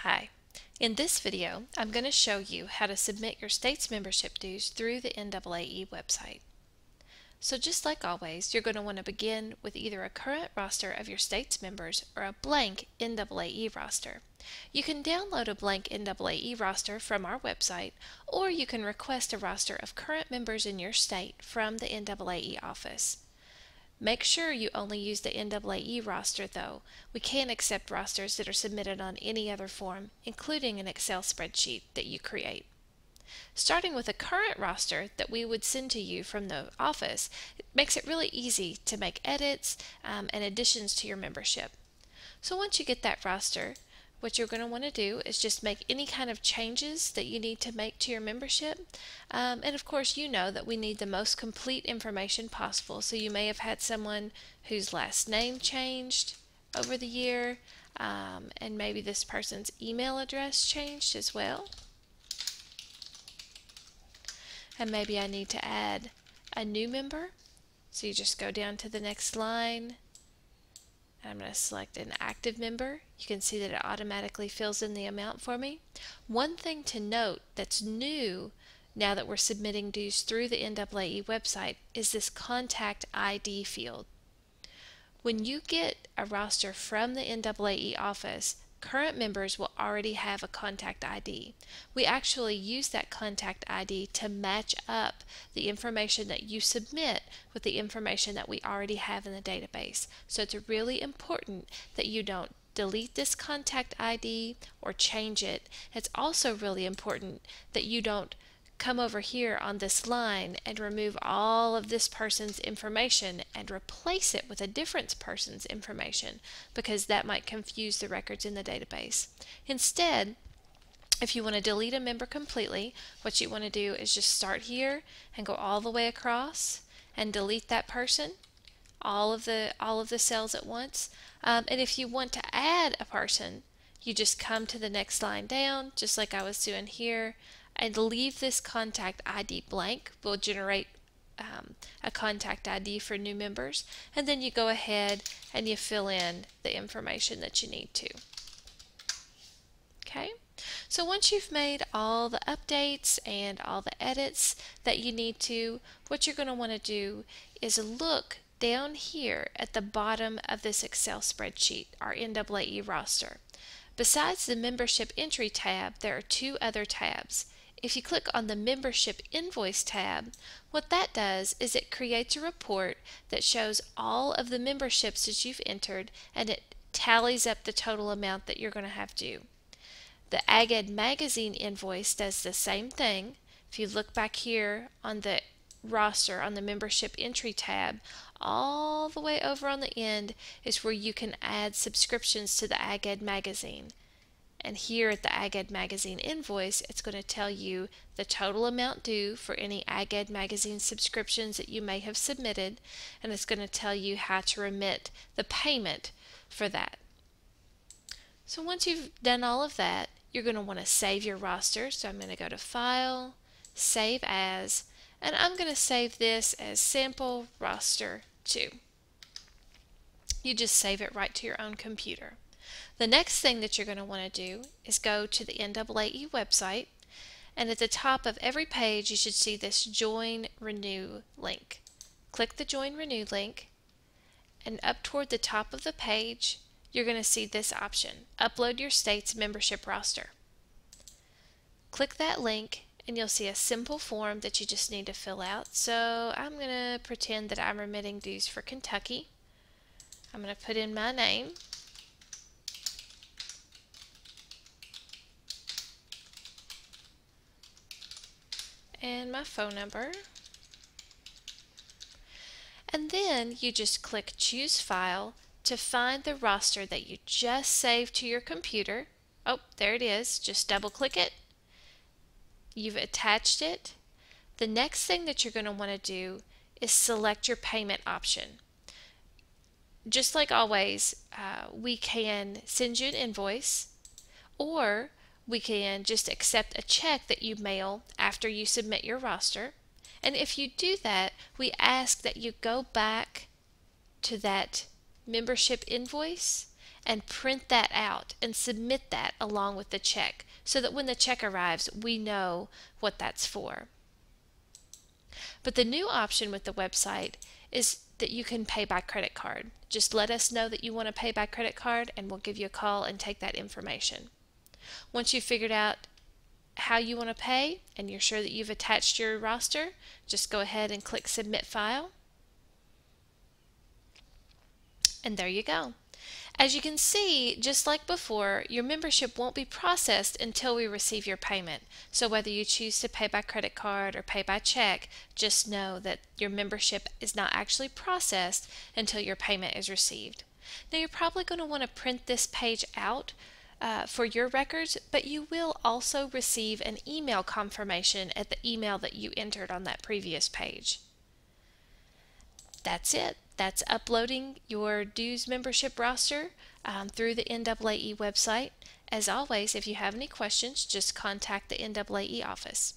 Hi. In this video, I'm going to show you how to submit your state's membership dues through the NAAE website. So just like always, you're going to want to begin with either a current roster of your state's members or a blank NAAE roster. You can download a blank NAAE roster from our website, or you can request a roster of current members in your state from the NAAE office. Make sure you only use the NAAE roster though. We can't accept rosters that are submitted on any other form, including an Excel spreadsheet that you create. Starting with a current roster that we would send to you from the office, it makes it really easy to make edits and additions to your membership. So once you get that roster, what you're going to want to do is just make any kind of changes that you need to make to your membership. And of course, you know that we need the most complete information possible. So you may have had someone whose last name changed over the year, and maybe this person's email address changed as well. And maybe I need to add a new member. So you just go down to the next line. I'm going to select an active member. You can see that it automatically fills in the amount for me. One thing to note that's new now that we're submitting dues through the NAAE website is this contact ID field. When you get a roster from the NAAE office, current members will already have a contact ID. We actually use that contact ID to match up the information that you submit with the information that we already have in the database. So it's really important that you don't delete this contact ID or change it. It's also really important that you don't come over here on this line and remove all of this person's information and replace it with a different person's information, because that might confuse the records in the database. Instead, if you want to delete a member completely, what you want to do is just start here and go all the way across and delete that person, all of the cells at once. And if you want to add a person, you just come to the next line down, just like I was doing here, and leave this contact ID blank. We'll generate a contact ID for new members, and then you go ahead and you fill in the information that you need to. Okay, so once you've made all the updates and all the edits that you need to, what you're going to want to do is look down here at the bottom of this Excel spreadsheet, our NAAE roster. Besides the membership entry tab, there are two other tabs. If you click on the Membership Invoice tab, what that does is it creates a report that shows all of the memberships that you've entered, and it tallies up the total amount that you're going to have due. The AgEd Magazine invoice does the same thing. If you look back here on the roster on the Membership Entry tab, all the way over on the end is where you can add subscriptions to the AgEd Magazine. And here at the AgEd Magazine invoice, it's going to tell you the total amount due for any AgEd Magazine subscriptions that you may have submitted, and it's going to tell you how to remit the payment for that. So once you've done all of that, you're going to want to save your roster. So I'm going to go to File, Save As, and I'm going to save this as Sample Roster 2. You just save it right to your own computer. The next thing that you're going to want to do is go to the NAAE website, and at the top of every page you should see this Join Renew link. Click the Join Renew link, and up toward the top of the page you're going to see this option, Upload Your State's Membership Roster. Click that link and you'll see a simple form that you just need to fill out. So I'm going to pretend that I'm remitting dues for Kentucky. I'm going to put in my name. And my phone number. And then you just click Choose File to find the roster that you just saved to your computer. Oh, there it is. Just double click it. You've attached it. The next thing that you're going to want to do is select your payment option. Just like always, we can send you an invoice, or we can just accept a check that you mail after you submit your roster. And if you do that, we ask that you go back to that membership invoice and print that out and submit that along with the check so that when the check arrives, we know what that's for. But the new option with the website is that you can pay by credit card. Just let us know that you want to pay by credit card and we'll give you a call and take that information. Once you've figured out how you want to pay and you're sure that you've attached your roster, just go ahead and click Submit File. And there you go. As you can see, just like before, your membership won't be processed until we receive your payment. So whether you choose to pay by credit card or pay by check, just know that your membership is not actually processed until your payment is received. Now you're probably going to want to print this page out for your records, but you will also receive an email confirmation at the email that you entered on that previous page. That's it. That's uploading your dues membership roster through the NAAE website. As always, if you have any questions, just contact the NAAE office.